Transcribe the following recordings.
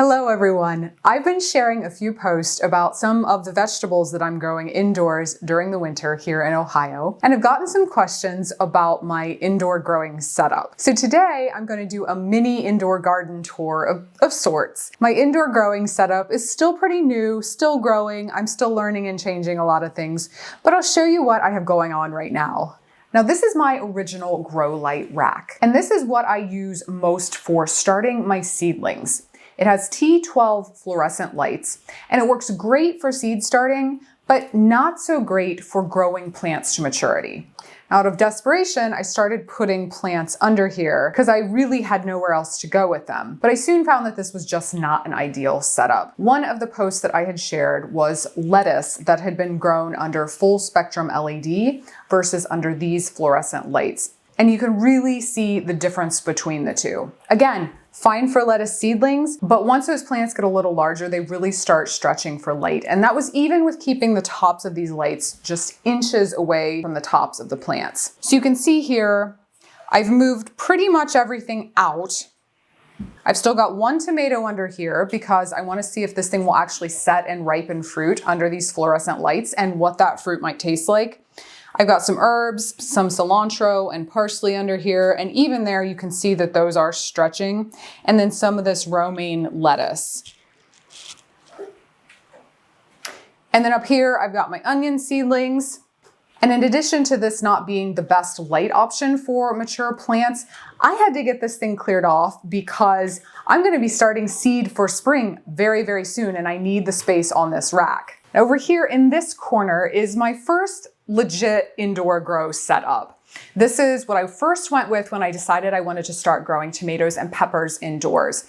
Hello everyone! I've been sharing a few posts about some of the vegetables that I'm growing indoors during the winter here in Ohio, and have gotten some questions about my indoor growing setup. So today I'm going to do a mini indoor garden tour of sorts. My indoor growing setup is still pretty new, still growing, I'm still learning and changing a lot of things, but I'll show you what I have going on right now. Now this is my original grow light rack, and this is what I use most for starting my seedlings. It has T12 fluorescent lights, and it works great for seed starting, but not so great for growing plants to maturity. Out of desperation, I started putting plants under here because I really had nowhere else to go with them. But I soon found that this was just not an ideal setup. One of the posts that I had shared was lettuce that had been grown under full spectrum LED versus under these fluorescent lights. And you can really see the difference between the two. Again, fine for lettuce seedlings, but once those plants get a little larger, they really start stretching for light. And that was even with keeping the tops of these lights just inches away from the tops of the plants. So you can see here, I've moved pretty much everything out. I've still got one tomato under here because I want to see if this thing will actually set and ripen fruit under these fluorescent lights and what that fruit might taste like. I've got some herbs, some cilantro and parsley under here, and even there you can see that those are stretching, and then some of this romaine lettuce. And then up here I've got my onion seedlings. And in addition to this not being the best light option for mature plants, I had to get this thing cleared off because I'm going to be starting seed for spring very, very soon, and I need the space on this rack. Over here in this corner is my first legit indoor grow setup. This is what I first went with when I decided I wanted to start growing tomatoes and peppers indoors.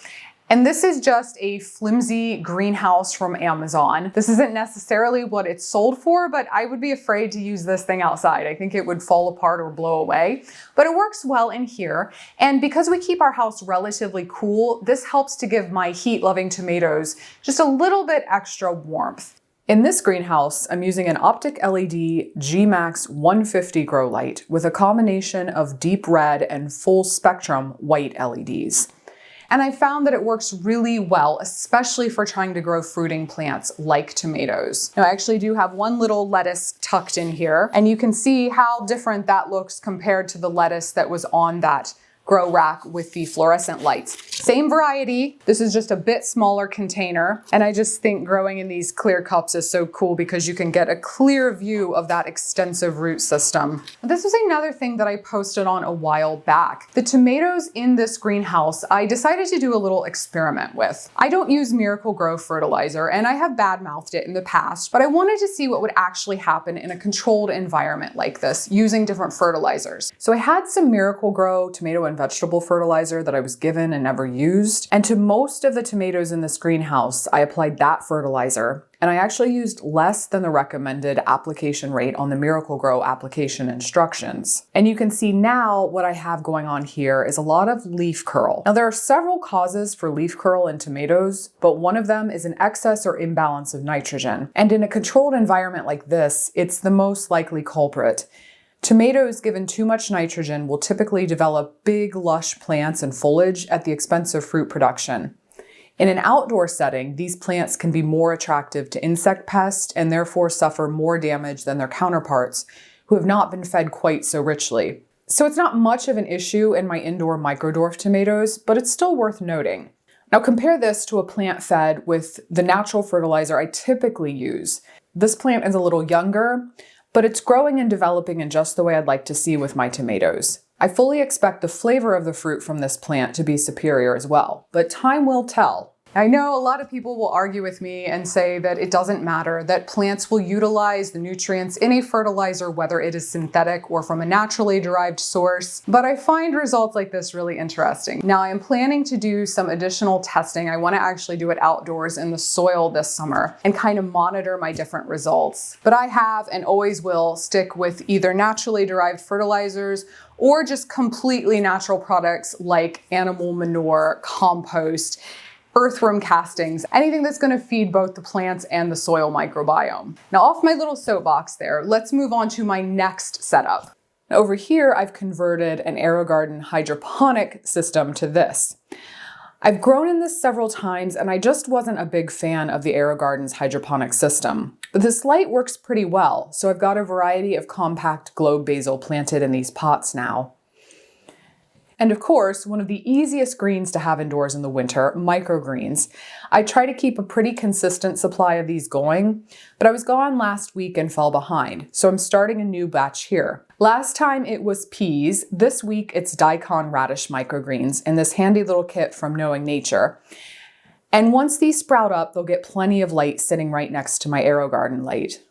And this is just a flimsy greenhouse from Amazon. This isn't necessarily what it's sold for, but I would be afraid to use this thing outside. I think it would fall apart or blow away, but it works well in here. And because we keep our house relatively cool, this helps to give my heat-loving tomatoes just a little bit extra warmth. In this greenhouse, I'm using an OpticLED Gmax 150 grow light with a combination of deep red and full spectrum white LEDs. And I found that it works really well, especially for trying to grow fruiting plants like tomatoes. Now I actually do have one little lettuce tucked in here, and you can see how different that looks compared to the lettuce that was on that grow rack with the fluorescent lights. Same variety, this is just a bit smaller container, and I just think growing in these clear cups is so cool because you can get a clear view of that extensive root system. This was another thing that I posted on a while back. The tomatoes in this greenhouse, I decided to do a little experiment with. I don't use Miracle-Gro fertilizer, and I have bad-mouthed it in the past, but I wanted to see what would actually happen in a controlled environment like this using different fertilizers. So I had some Miracle-Gro tomato and vegetable fertilizer that I was given and never used. And to most of the tomatoes in this greenhouse, I applied that fertilizer. And I actually used less than the recommended application rate on the Miracle-Gro application instructions. And you can see now what I have going on here is a lot of leaf curl. Now there are several causes for leaf curl in tomatoes, but one of them is an excess or imbalance of nitrogen. And in a controlled environment like this, it's the most likely culprit. Tomatoes given too much nitrogen will typically develop big, lush plants and foliage at the expense of fruit production. In an outdoor setting, these plants can be more attractive to insect pests and therefore suffer more damage than their counterparts who have not been fed quite so richly. So it's not much of an issue in my indoor microdwarf tomatoes, but it's still worth noting. Now compare this to a plant fed with the natural fertilizer I typically use. This plant is a little younger, but it's growing and developing in just the way I'd like to see with my tomatoes. I fully expect the flavor of the fruit from this plant to be superior as well, but time will tell. I know a lot of people will argue with me and say that it doesn't matter, that plants will utilize the nutrients in a fertilizer, whether it is synthetic or from a naturally derived source, but I find results like this really interesting. Now I am planning to do some additional testing. I want to actually do it outdoors in the soil this summer and kind of monitor my different results. But I have and always will stick with either naturally derived fertilizers or just completely natural products like animal manure, compost, earthworm castings, anything that's going to feed both the plants and the soil microbiome. Now off my little soapbox there, let's move on to my next setup. Now, over here, I've converted an Aerogarden hydroponic system to this. I've grown in this several times and I just wasn't a big fan of the Aerogarden's hydroponic system. But this light works pretty well, so I've got a variety of compact globe basil planted in these pots now. And of course, one of the easiest greens to have indoors in the winter, microgreens. I try to keep a pretty consistent supply of these going, but I was gone last week and fell behind, so I'm starting a new batch here. Last time it was peas, this week it's daikon radish microgreens in this handy little kit from Knowing Nature. And once these sprout up, they'll get plenty of light sitting right next to my Aerogarden light.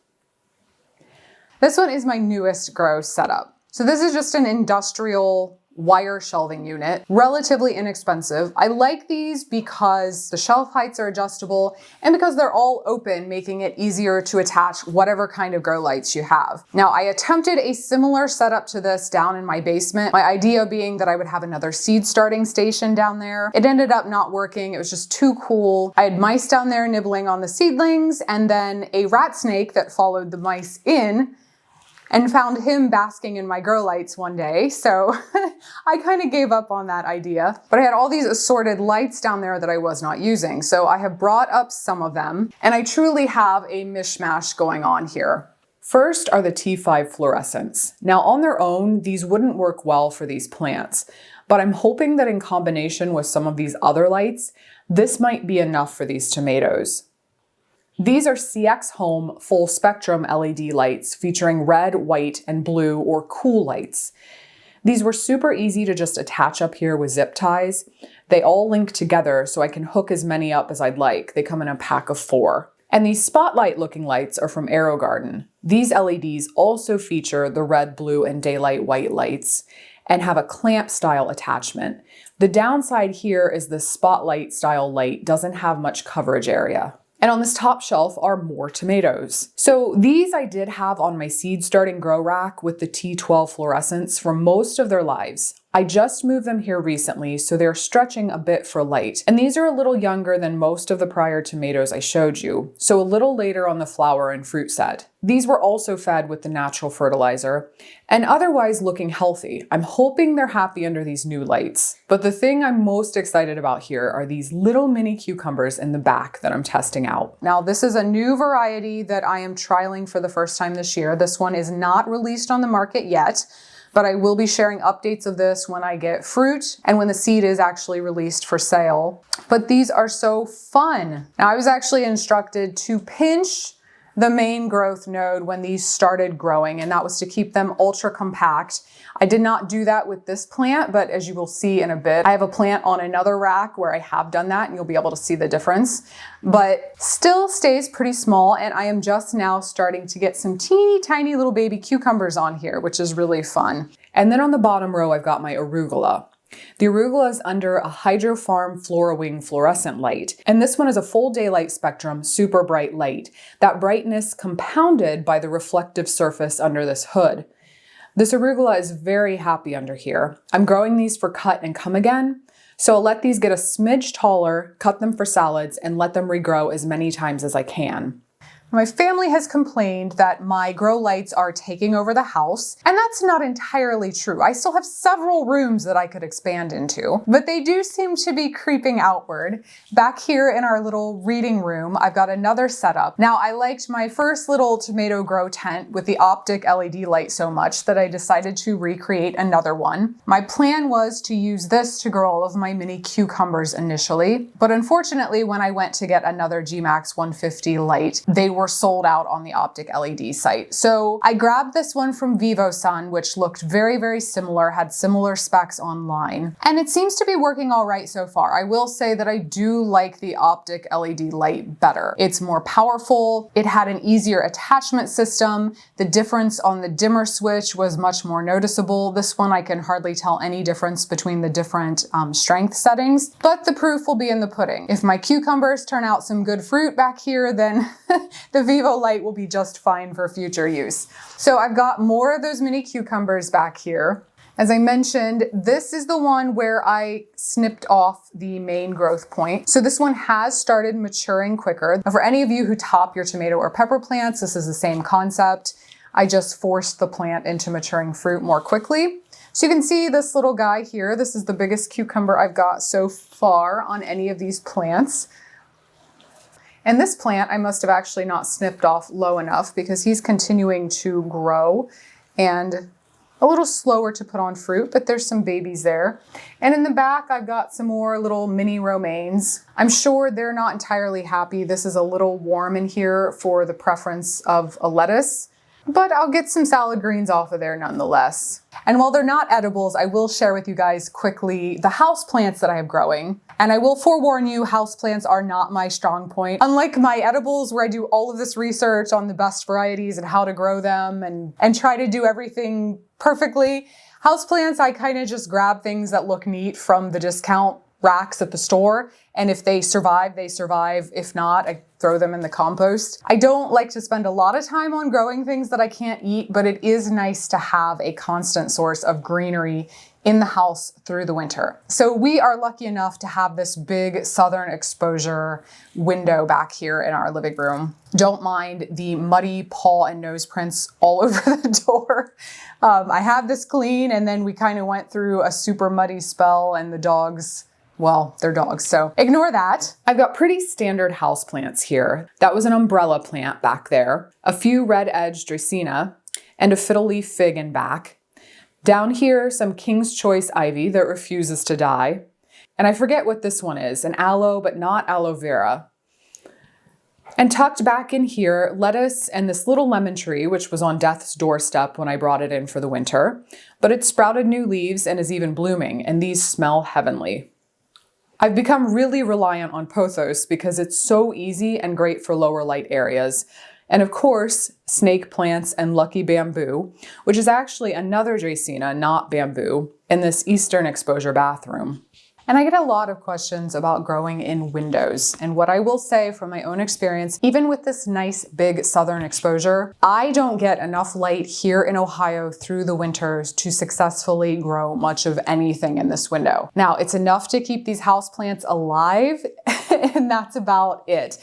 This one is my newest grow setup. So this is just an industrial wire shelving unit, relatively inexpensive. I like these because the shelf heights are adjustable and because they're all open, making it easier to attach whatever kind of grow lights you have. Now, I attempted a similar setup to this down in my basement, my idea being that I would have another seed starting station down there. It ended up not working. It was just too cool. I had mice down there nibbling on the seedlings and then a rat snake that followed the mice in and found him basking in my grow lights one day. So I kind of gave up on that idea. But I had all these assorted lights down there that I was not using. So I have brought up some of them, and I truly have a mishmash going on here. First are the T5 fluorescents. Now on their own, these wouldn't work well for these plants, but I'm hoping that in combination with some of these other lights, this might be enough for these tomatoes. These are CX Home full spectrum LED lights featuring red, white, and blue or cool lights. These were super easy to just attach up here with zip ties. They all link together so I can hook as many up as I'd like. They come in a pack of 4. And these spotlight looking lights are from Aerogarden. These LEDs also feature the red, blue, and daylight white lights and have a clamp style attachment. The downside here is the spotlight style light doesn't have much coverage area. And on this top shelf are more tomatoes. So these I did have on my seed starting grow rack with the T12 fluorescents for most of their lives. I just moved them here recently, so they're stretching a bit for light. And these are a little younger than most of the prior tomatoes I showed you, so a little later on the flower and fruit set. These were also fed with the natural fertilizer and otherwise looking healthy. I'm hoping they're happy under these new lights. But the thing I'm most excited about here are these little mini cucumbers in the back that I'm testing out. Now, this is a new variety that I am trialing for the first time this year. This one is not released on the market yet, but I will be sharing updates of this when I get fruit and when the seed is actually released for sale. But these are so fun. Now, I was actually instructed to pinch the main growth node when these started growing, and that was to keep them ultra compact. I did not do that with this plant, but as you will see in a bit, I have a plant on another rack where I have done that, and you'll be able to see the difference, but still stays pretty small. And I am just now starting to get some teeny tiny little baby cucumbers on here, which is really fun. And then on the bottom row, I've got my arugula. The arugula is under a Hydrofarm FloraWing fluorescent light, and this one is a full daylight spectrum, super bright light. That brightness compounded by the reflective surface under this hood. This arugula is very happy under here. I'm growing these for cut and come again, so I'll let these get a smidge taller, cut them for salads, and let them regrow as many times as I can. My family has complained that my grow lights are taking over the house, and that's not entirely true. I still have several rooms that I could expand into, but they do seem to be creeping outward. Back here in our little reading room, I've got another setup. Now, I liked my first little tomato grow tent with the OpticLED light so much that I decided to recreate another one. My plan was to use this to grow all of my mini cucumbers initially, but unfortunately, when I went to get another Gmax 150 light, they were sold out on the OpticLED site. So I grabbed this one from Vivosun, which looked very, very similar, had similar specs online, and it seems to be working all right so far. I will say that I do like the OpticLED light better. It's more powerful. It had an easier attachment system. The difference on the dimmer switch was much more noticeable. This one I can hardly tell any difference between the different strength settings, but the proof will be in the pudding. If my cucumbers turn out some good fruit back here, then the Vivo light will be just fine for future use. So I've got more of those mini cucumbers back here. As I mentioned, this is the one where I snipped off the main growth point. So this one has started maturing quicker. For any of you who top your tomato or pepper plants, this is the same concept. I just forced the plant into maturing fruit more quickly. So you can see this little guy here. This is the biggest cucumber I've got so far on any of these plants. And this plant I must have actually not snipped off low enough because he's continuing to grow and a little slower to put on fruit, but there's some babies there. And in the back, I've got some more little mini romaines. I'm sure they're not entirely happy. This is a little warm in here for the preference of a lettuce, but I'll get some salad greens off of there nonetheless. And while they're not edibles, I will share with you guys quickly the house plants that I have growing. And I will forewarn you, houseplants are not my strong point. Unlike my edibles, where I do all of this research on the best varieties and how to grow them and try to do everything perfectly, houseplants, I kind of just grab things that look neat from the discount racks at the store. And if they survive, they survive. If not, I throw them in the compost. I don't like to spend a lot of time on growing things that I can't eat, but it is nice to have a constant source of greenery in the house through the winter. So we are lucky enough to have this big southern exposure window back here in our living room. Don't mind the muddy paw and nose prints all over the door. I have this clean, and then we kind of went through a super muddy spell, and the dogs, well, they're dogs, so ignore that. I've got pretty standard house plants here. That was an umbrella plant back there, a few red-edged Dracaena, and a fiddle leaf fig in back. Down here, some King's Choice ivy that refuses to die. And I forget what this one is, an aloe, but not aloe vera. And tucked back in here, lettuce and this little lemon tree, which was on death's doorstep when I brought it in for the winter. But it sprouted new leaves and is even blooming, and these smell heavenly. I've become really reliant on pothos because it's so easy and great for lower light areas. And of course, snake plants and lucky bamboo, which is actually another Dracaena, not bamboo, in this eastern exposure bathroom. And I get a lot of questions about growing in windows. And what I will say from my own experience, even with this nice big southern exposure, I don't get enough light here in Ohio through the winters to successfully grow much of anything in this window. Now, it's enough to keep these houseplants alive, and that's about it.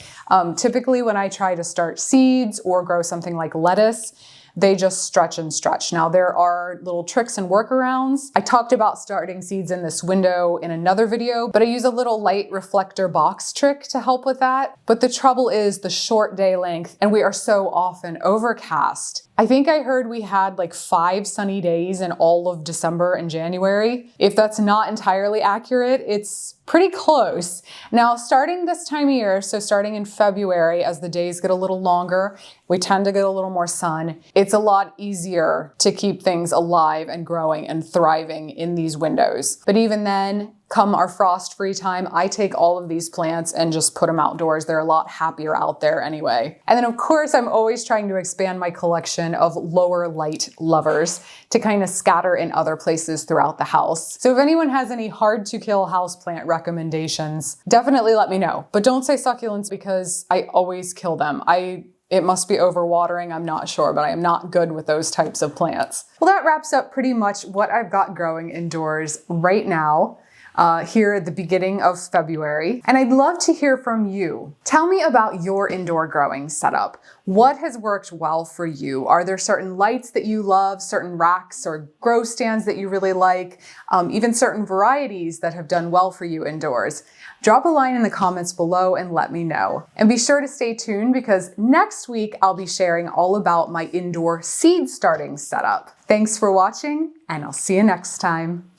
Typically, when I try to start seeds or grow something like lettuce, they just stretch and stretch. Now, there are little tricks and workarounds. I talked about starting seeds in this window in another video, but I use a little light reflector box trick to help with that. But the trouble is the short day length, and we are so often overcast. I think I heard we had like 5 sunny days in all of December and January. If that's not entirely accurate, it's pretty close. Now, starting this time of year, so starting in February, as the days get a little longer, we tend to get a little more sun. It's a lot easier to keep things alive and growing and thriving in these windows. But even then, come our frost-free time, I take all of these plants and just put them outdoors. They're a lot happier out there anyway. And then of course, I'm always trying to expand my collection of lower light lovers to kind of scatter in other places throughout the house. So if anyone has any hard to kill houseplant recommendations, definitely let me know. But don't say succulents because I always kill them. It must be overwatering, I'm not sure, but I am not good with those types of plants. Well, that wraps up pretty much what I've got growing indoors right now. Here at the beginning of February. And I'd love to hear from you. Tell me about your indoor growing setup. What has worked well for you? Are there certain lights that you love, certain racks or grow stands that you really like, even certain varieties that have done well for you indoors? Drop a line in the comments below and let me know. And be sure to stay tuned because next week I'll be sharing all about my indoor seed starting setup. Thanks for watching, and I'll see you next time.